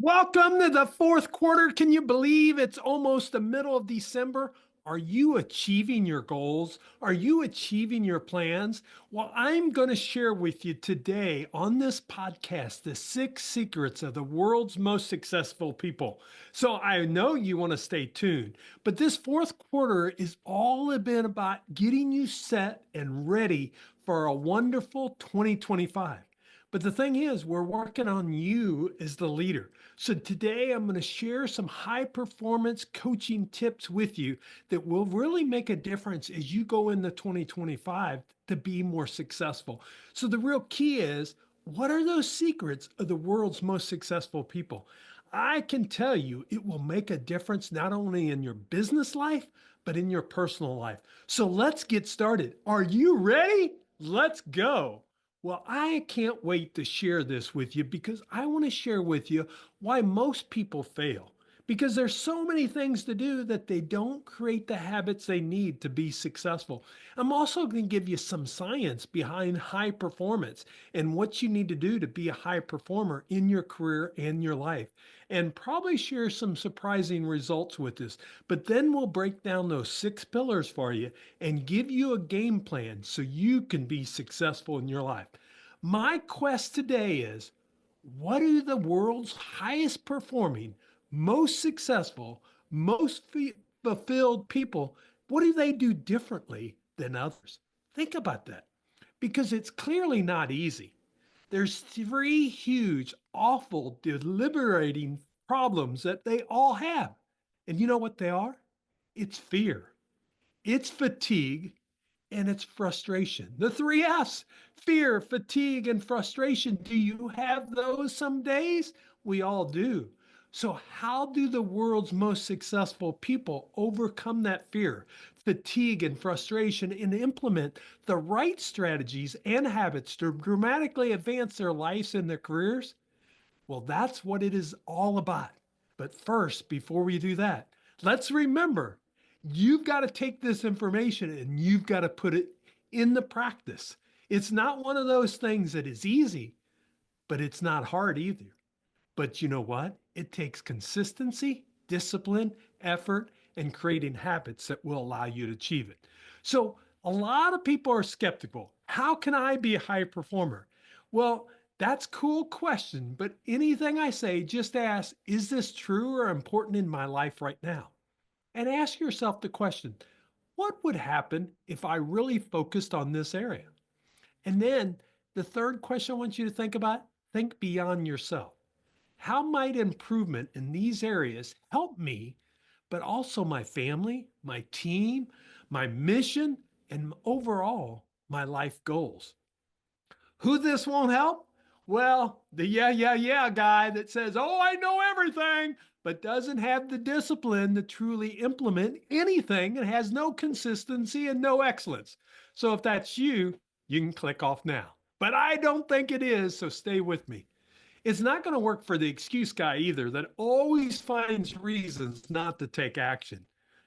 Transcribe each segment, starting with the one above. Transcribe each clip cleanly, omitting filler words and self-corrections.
Welcome to the fourth quarter. Can you believe it's almost the middle of December? Are you achieving your goals? Are you achieving your plans? Well, I'm going to share with you today on this podcast the 6 secrets of the world's most successful people. So I know you want to stay tuned, but this fourth quarter is all been about getting you set and ready for a wonderful 2025. But the thing is, we're working on you as the leader. So today I'm going to share some high performance coaching tips with you that will really make a difference as you go into 2025 to be more successful. So the real key is, what are those secrets of the world's most successful people? I can tell you it will make a difference not only in your business life, but in your personal life. So let's get started. Are you ready? Let's go. Well, I can't wait to share this with you because I want to share with you why most people fail. Because there's so many things to do that they don't create the habits they need to be successful. I'm also going to give you some science behind high performance and what you need to do to be a high performer in your career and your life, and probably share some surprising results with this. But then we'll break down those 6 pillars for you and give you a game plan so you can be successful in your life. My quest today is, what are the world's highest performing, most successful, fulfilled people? What do they do differently than others? Think about that because it's clearly not easy. There's 3 huge, awful, deliberating problems that they all have. And you know what they are? It's fear, it's fatigue, and it's frustration. The 3 F's: fear, fatigue, and frustration. Do you have those some days? We all do. So, how do the world's most successful people overcome that fear, fatigue, and frustration and implement the right strategies and habits to dramatically advance their lives and their careers? Well, that's what it is all about. But first, before we do that, let's remember you've got to take this information and you've got to put it in the practice. It's not one of those things that is easy, but it's not hard either. But you know what? It takes consistency, discipline, effort, and creating habits that will allow you to achieve it. So, a lot of people are skeptical. How can I be a high performer? Well, that's a cool question, but anything I say, just ask, is this true or important in my life right now? And ask yourself the question, what would happen if I really focused on this area? And then the third question I want you to think about, think beyond yourself. How might improvement in these areas help me, but also my family, my team, my mission, and overall my life goals? Who this won't help? Well, the yeah guy that says, oh, I know everything, but doesn't have the discipline to truly implement anything and has no consistency and no excellence. So if that's you, you can click off now. But I don't think it is, so stay with me. It's not going to work for the excuse guy either, that always finds reasons not to take action.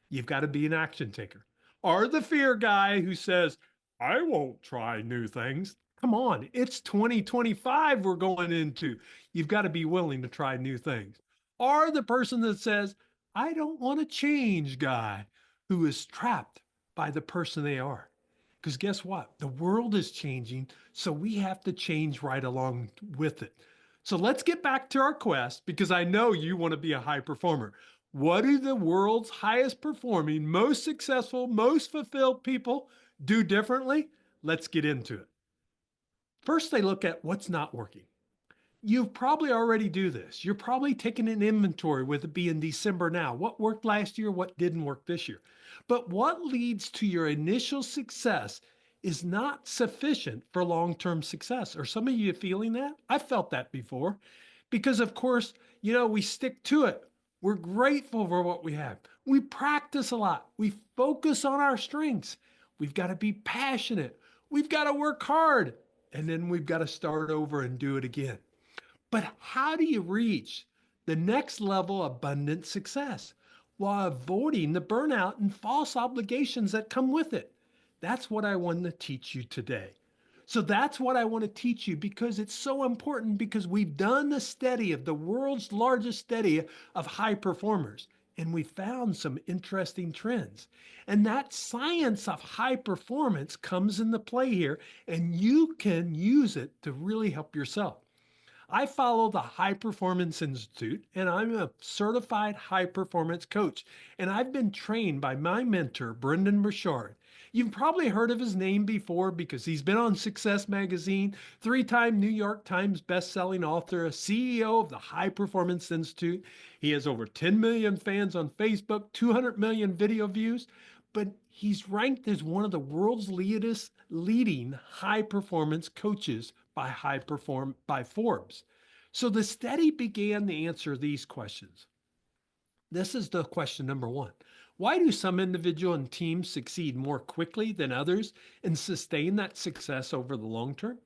You've got to be an action taker. Or the fear guy who says, I won't try new things. Come on, it's 2025 we're going into. You've got to be willing to try new things. Or the person that says, I don't want to change guy, who is trapped by the person they are. Because guess what? The world is changing, so we have to change right along with it. So let's get back to our quest because I know you want to be a high performer. What do the world's highest performing, most successful, most fulfilled people do differently? Let's get into it. First, they look at what's not working. You probably already do this. You're probably taking an inventory with it being December now. What worked last year? What didn't work this year? But what leads to your initial success is not sufficient for long-term success. Are some of you feeling that? I felt that before because of course, we stick to it. We're grateful for what we have. We practice a lot. We focus on our strengths. We've got to be passionate. We've got to work hard. And then we've got to start over and do it again. But how do you reach the next level of abundant success while avoiding the burnout and false obligations that come with it? That's what I want to teach you today. So that's what I want to teach you because it's so important because we've done the study of the world's largest study of high performers and we found some interesting trends. And that science of high performance comes into play here and you can use it to really help yourself. I follow the High Performance Institute and I'm a certified high performance coach. And I've been trained by my mentor, Brendan Burchard. You've probably heard of his name before because he's been on Success Magazine, three-time New York Times best-selling author, a CEO of the High Performance Institute. He has over 10 million fans on Facebook, 200 million video views, but he's ranked as one of the world's leading high performance coaches by Forbes. So the study began to answer these questions. This is the question number one. Why do some individual and teams succeed more quickly than others and sustain that success over the long term?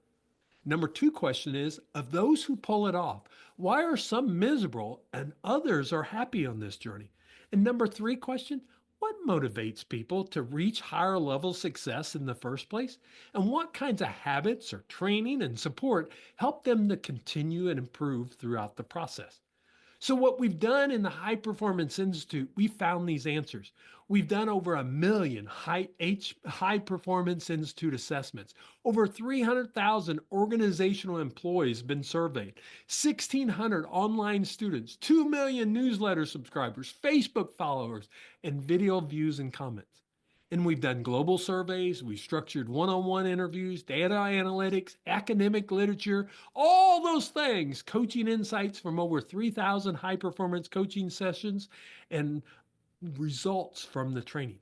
Number two question is, of those who pull it off, why are some miserable and others are happy on this journey? And number three question, what motivates people to reach higher level success in the first place? And what kinds of habits or training and support help them to continue and improve throughout the process? So what we've done in the High Performance Institute, we found these answers. We've done over 1 million High Performance Institute assessments. Over 300,000 organizational employees been surveyed. 1,600 online students, 2 million newsletter subscribers, Facebook followers, and video views and comments. And we've done global surveys, we've structured one-on-one interviews, data analytics, academic literature, all those things, coaching insights from over 3,000 high performance coaching sessions and results from the training.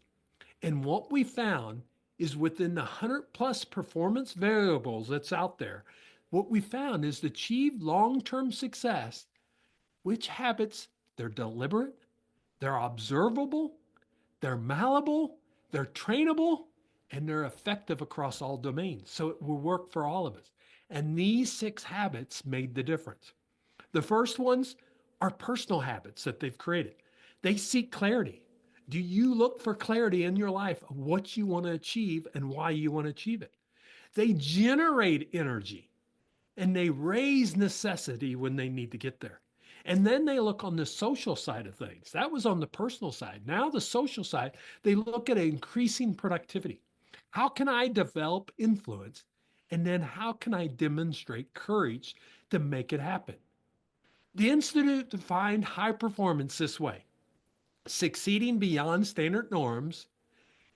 And what we found is within the 100 plus performance variables that's out there, what we found is to achieve long-term success, which habits they're deliberate, they're observable, they're malleable, they're trainable, and they're effective across all domains. So it will work for all of us. And these 6 habits made the difference. The first ones are personal habits that they've created. They seek clarity. Do you look for clarity in your life of what you want to achieve and why you want to achieve it? They generate energy and they raise necessity when they need to get there. And then they look on the social side of things. That was on the personal side. Now, the social side, they look at increasing productivity. How can I develop influence? And then how can I demonstrate courage to make it happen? The Institute defined high performance this way: succeeding beyond standard norms,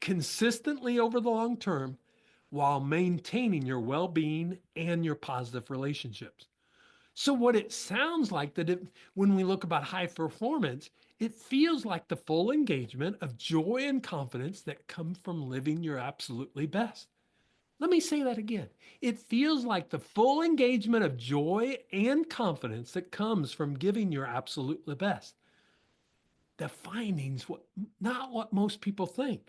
consistently over the long term, while maintaining your well being and your positive relationships. So what it sounds like when we look about high performance, it feels like the full engagement of joy and confidence that come from living your absolutely best. Let me say that again. It feels like the full engagement of joy and confidence that comes from giving your absolutely best. The findings, not what most people think.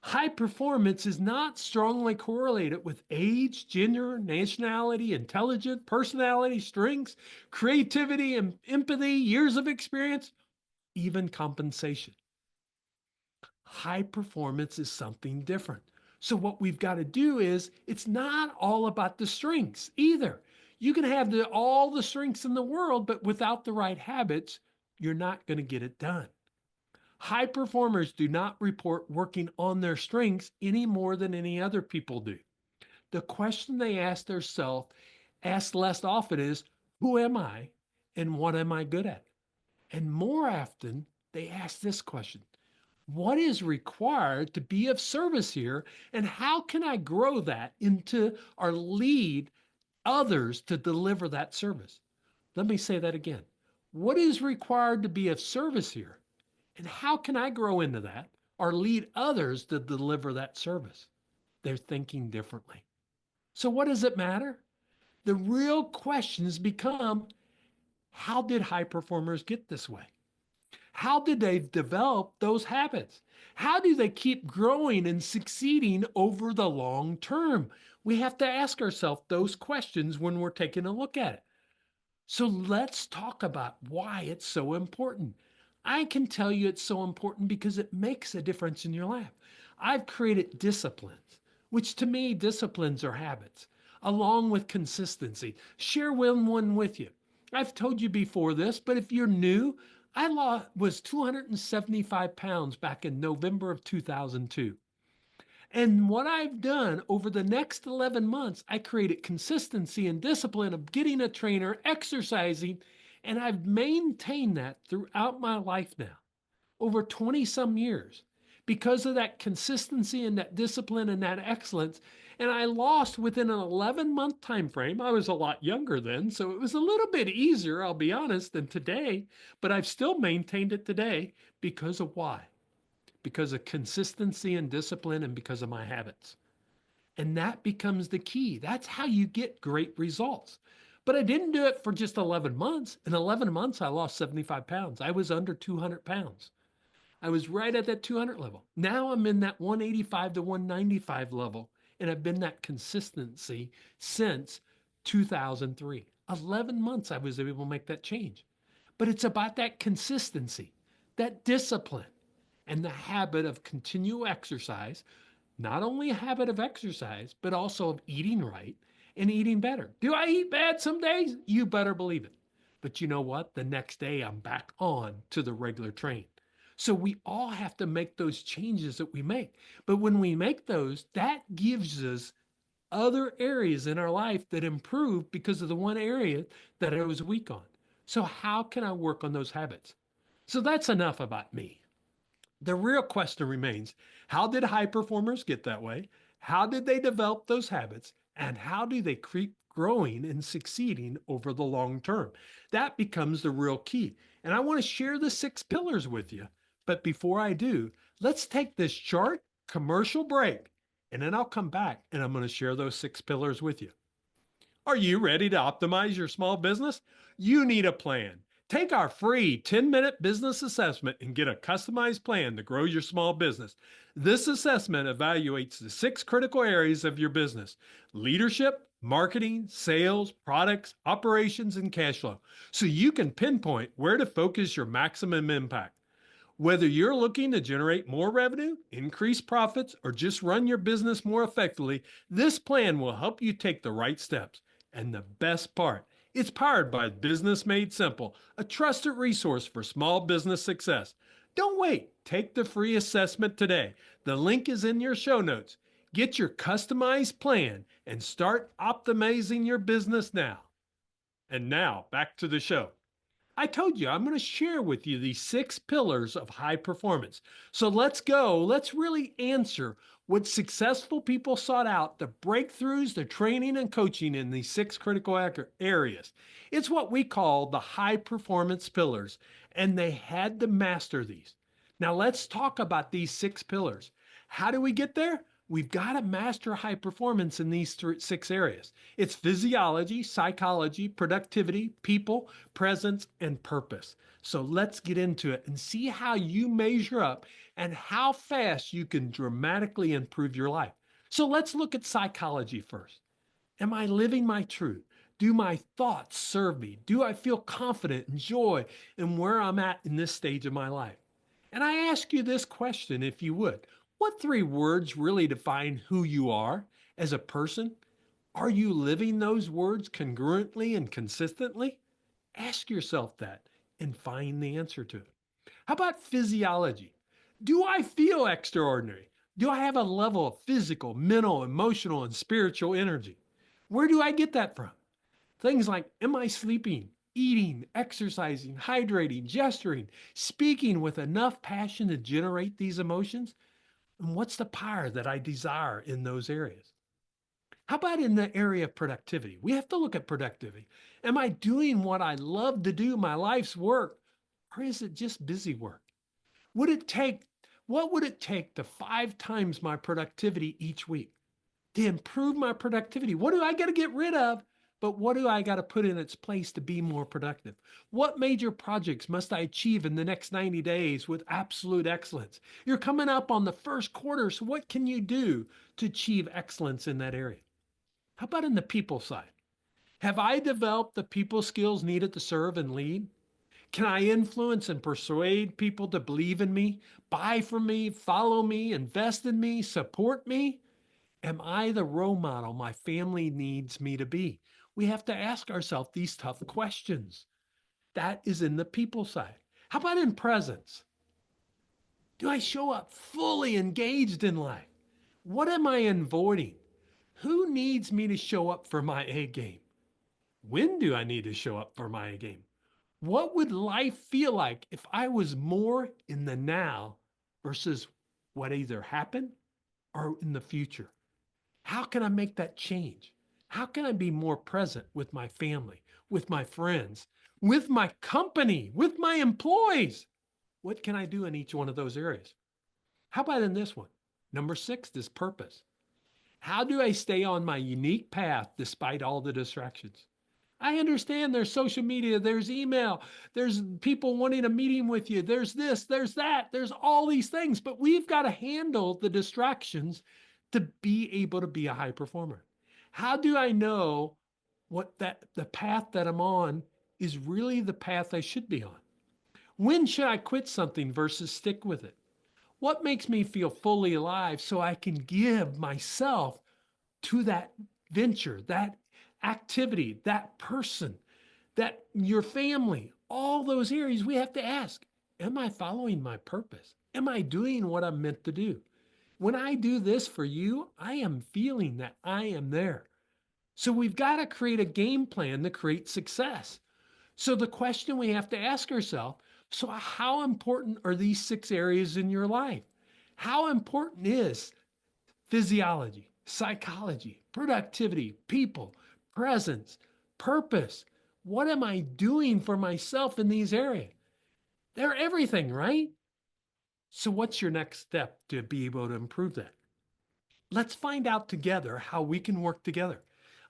High performance is not strongly correlated with age, gender, nationality, intelligence, personality, strengths, creativity, and empathy, years of experience, even compensation. High performance is something different. So what we've got to do is, it's not all about the strengths either. You can have all the strengths in the world, but without the right habits, you're not going to get it done. High performers do not report working on their strengths any more than any other people do. The question they ask themselves, ask less often is, who am I and what am I good at? And more often, they ask this question: what is required to be of service here, and how can I grow that into or lead others to deliver that service? Let me say that again. What is required to be of service here, and how can I grow into that or lead others to deliver that service? They're thinking differently. So what does it matter? The real questions become, how did high performers get this way? How did they develop those habits? How do they keep growing and succeeding over the long term? We have to ask ourselves those questions when we're taking a look at it. So let's talk about why it's so important. I can tell you it's so important because it makes a difference in your life. I've created disciplines which to me, disciplines are habits, along with consistency. Share one with you. I've told you before this, but if you're new, was 275 pounds back in November of 2002. And what I've done over the next 11 months, I created consistency and discipline of getting a trainer, exercising, and I've maintained that throughout my life now, over 20 some years, because of that consistency and that discipline and that excellence. And I lost within an 11-month time frame. I was a lot younger then, so it was a little bit easier, I'll be honest, than today, but I've still maintained it today because of why? Because of consistency and discipline and because of my habits. And that becomes the key. That's how you get great results. But I didn't do it for just 11 months. In 11 months, I lost 75 pounds. I was under 200 pounds. I was right at that 200 level. Now I'm in that 185 to 195 level. And I've been that consistency since 2003. 11 months I was able to make that change. But it's about that consistency, that discipline, and the habit of continual exercise, not only a habit of exercise, but also of eating right and eating better. Do I eat bad some days? You better believe it. But you know what? The next day I'm back on to the regular train. So we all have to make those changes that we make. But when we make those, that gives us other areas in our life that improve because of the one area that I was weak on. So how can I work on those habits? So that's enough about me. The real question remains, how did high performers get that way? How did they develop those habits? And how do they keep growing and succeeding over the long term? That becomes the real key. And I want to share the 6 pillars with you. But before I do, let's take this short commercial break, and then I'll come back and I'm going to share those 6 pillars with you. Are you ready to optimize your small business? You need a plan. Take our free 10-minute business assessment and get a customized plan to grow your small business. This assessment evaluates the 6 critical areas of your business: leadership, marketing, sales, products, operations, and cash flow, so you can pinpoint where to focus your maximum impact. Whether you're looking to generate more revenue, increase profits, or just run your business more effectively, this plan will help you take the right steps. And the best part, it's powered by Business Made Simple, a trusted resource for small business success. Don't wait. Take the free assessment today. The link is in your show notes. Get your customized plan and start optimizing your business now. And now, back to the show. I told you I'm going to share with you these 6 pillars of high performance. So let's go. Let's really answer what successful people sought out, the breakthroughs, the training and coaching in these 6 critical areas. It's what we call the high performance pillars, and they had to master these. Now let's talk about these 6 pillars. How do we get there? We've got to master high performance in these 6 areas. It's physiology, psychology, productivity, people, presence, and purpose. So let's get into it and see how you measure up and how fast you can dramatically improve your life. So let's look at psychology first. Am I living my truth? Do my thoughts serve me? Do I feel confident and joy in where I'm at in this stage of my life? And I ask you this question, if you would. What 3 words really define who you are as a person? Are you living those words congruently and consistently? Ask yourself that and find the answer to it. How about physiology? Do I feel extraordinary? Do I have a level of physical, mental, emotional, and spiritual energy? Where do I get that from? Things like, am I sleeping, eating, exercising, hydrating, gesturing, speaking with enough passion to generate these emotions? And what's the power that I desire in those areas? How about in the area of productivity? We have to look at productivity. Am I doing what I love to do, my life's work, or is it just busy work? What would it take to 5 times my productivity each week to improve my productivity? What do I got to get rid of? But what do I got to put in its place to be more productive? What major projects must I achieve in the next 90 days with absolute excellence? You're coming up on the first quarter, so what can you do to achieve excellence in that area? How about in the people side? Have I developed the people skills needed to serve and lead? Can I influence and persuade people to believe in me, buy from me, follow me, invest in me, support me? Am I the role model my family needs me to be? We have to ask ourselves these tough questions. That is in the people side. How about in presence? Do I show up fully engaged in life? What am I avoiding? Who needs me to show up for my A game? When do I need to show up for my A game? What would life feel like if I was more in the now versus what either happened or in the future? How can I make that change? How can I be more present with my family, with my friends, with my company, with my employees? What can I do in each one of those areas? How about in this one? Number 6 is purpose. How do I stay on my unique path despite all the distractions? I understand there's social media, there's email, there's people wanting a meeting with you, there's this, there's that, there's all these things, but we've got to handle the distractions to be able to be a high performer. How do I know what the path that I'm on is really the path I should be on? When should I quit something versus stick with it? What makes me feel fully alive so I can give myself to that venture, that activity, that person, that your family, all those areas we have to ask, am I following my purpose? Am I doing what I'm meant to do? When I do this for you, I am feeling that I am there. So we've got to create a game plan to create success. So the question we have to ask ourselves, so how important are these 6 areas in your life? How important is physiology, psychology, productivity, people, presence, purpose? What am I doing for myself in these areas? They're everything, right? So what's your next step to be able to improve that? Let's find out together how we can work together.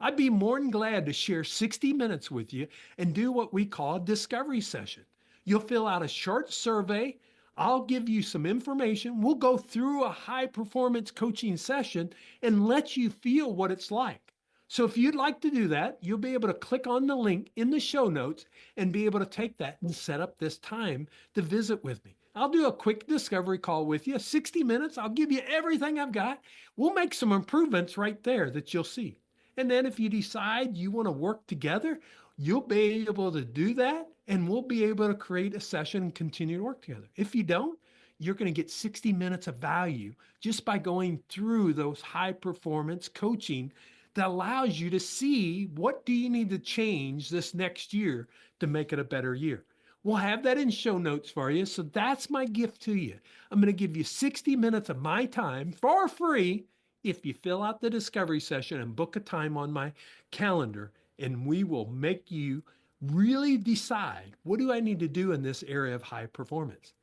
I'd be more than glad to share 60 minutes with you and do what we call a discovery session. You'll fill out a short survey. I'll give you some information. We'll go through a high performance coaching session and let you feel what it's like. So if you'd like to do that, you'll be able to click on the link in the show notes and be able to take that and set up this time to visit with me. I'll do a quick discovery call with you, 60 minutes. I'll give you everything I've got. We'll make some improvements right there that you'll see. And then if you decide you want to work together, you'll be able to do that and we'll be able to create a session and continue to work together. If you don't, you're going to get 60 minutes of value just by going through those high performance coaching that allows you to see what do you need to change this next year to make it a better year. We'll have that in show notes for you. So that's my gift to you. I'm going to give you 60 minutes of my time for free if you fill out the discovery session and book a time on my calendar, and we will make you really decide, what do I need to do in this area of high performance?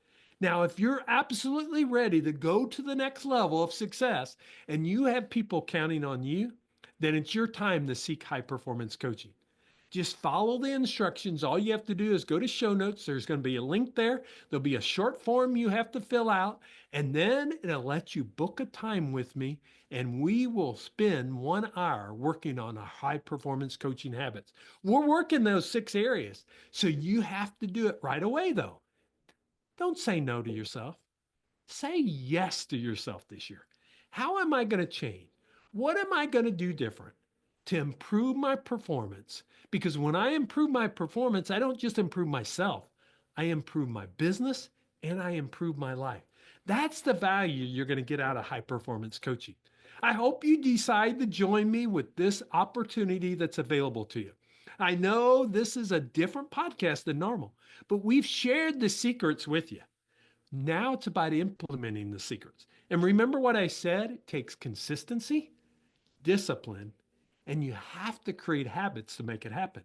Now, if you're absolutely ready to go to the next level of success and you have people counting on you, then it's your time to seek high performance coaching. Just follow the instructions. All you have to do is go to show notes. There's going to be a link there. There'll be a short form you have to fill out, and then it'll let you book a time with me, and we will spend 1 hour working on our high performance coaching habits. We're working those 6 areas. So you have to do it right away, though. Don't say no to yourself. Say yes to yourself this year. How am I going to change? What am I going to do different to improve my performance? Because when I improve my performance, I don't just improve myself, I improve my business and I improve my life. That's the value you're going to get out of high performance coaching. I hope you decide to join me with this opportunity that's available to you. I know this is a different podcast than normal, but we've shared the secrets with you. Now it's about implementing the secrets. And remember what I said? It takes consistency, discipline, and you have to create habits to make it happen.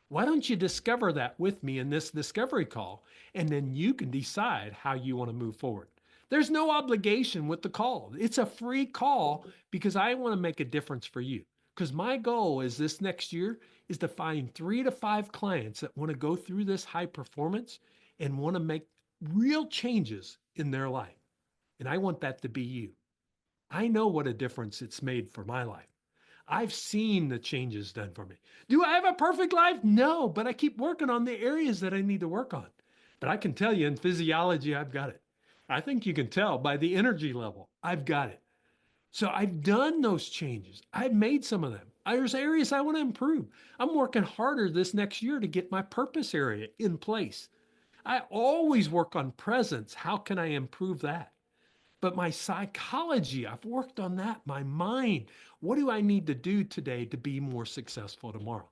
Why don't you discover that with me in this discovery call, and then you can decide how you want to move forward. There's no obligation with the call. It's a free call because I want to make a difference for you. Because my goal is this next year is to find 3 to 5 clients that want to go through this high performance and want to make real changes in their life. And I want that to be you. I know what a difference it's made for my life. I've seen the changes done for me. Do I have a perfect life? No, but I keep working on the areas that I need to work on. But I can tell you in physiology, I've got it. I think you can tell by the energy level, I've got it. So I've done those changes. I've made some of them. There's areas I want to improve. I'm working harder this next year to get my purpose area in place. I always work on presence. How can I improve that? But my psychology, I've worked on that. My mind, what do I need to do today to be more successful tomorrow?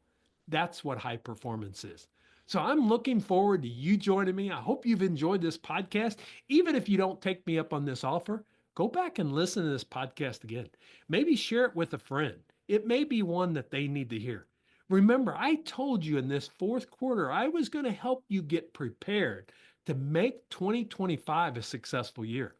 That's what high performance is. So I'm looking forward to you joining me. I hope you've enjoyed this podcast. Even if you don't take me up on this offer, go back and listen to this podcast again. Maybe share it with a friend. It may be one that they need to hear. Remember, I told you in this fourth quarter, I was going to help you get prepared to make 2025 a successful year.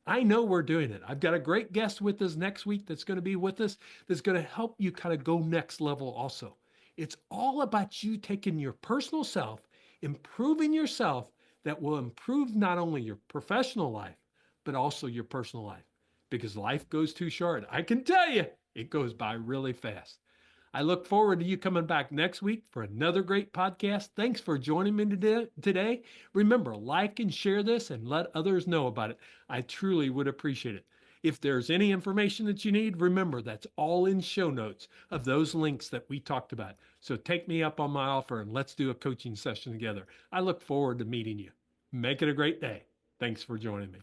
I know we're doing it. I've got a great guest with us next week that's going to be with us that's going to help you kind of go next level also. It's all about you taking your personal self, improving yourself that will improve not only your professional life, but also your personal life because life goes too short. I can tell you, it goes by really fast. I look forward to you coming back next week for another great podcast. Thanks for joining me today. Remember, like and share this and let others know about it. I truly would appreciate it. If there's any information that you need, remember that's all in show notes of those links that we talked about. So take me up on my offer and let's do a coaching session together. I look forward to meeting you. Make it a great day. Thanks for joining me.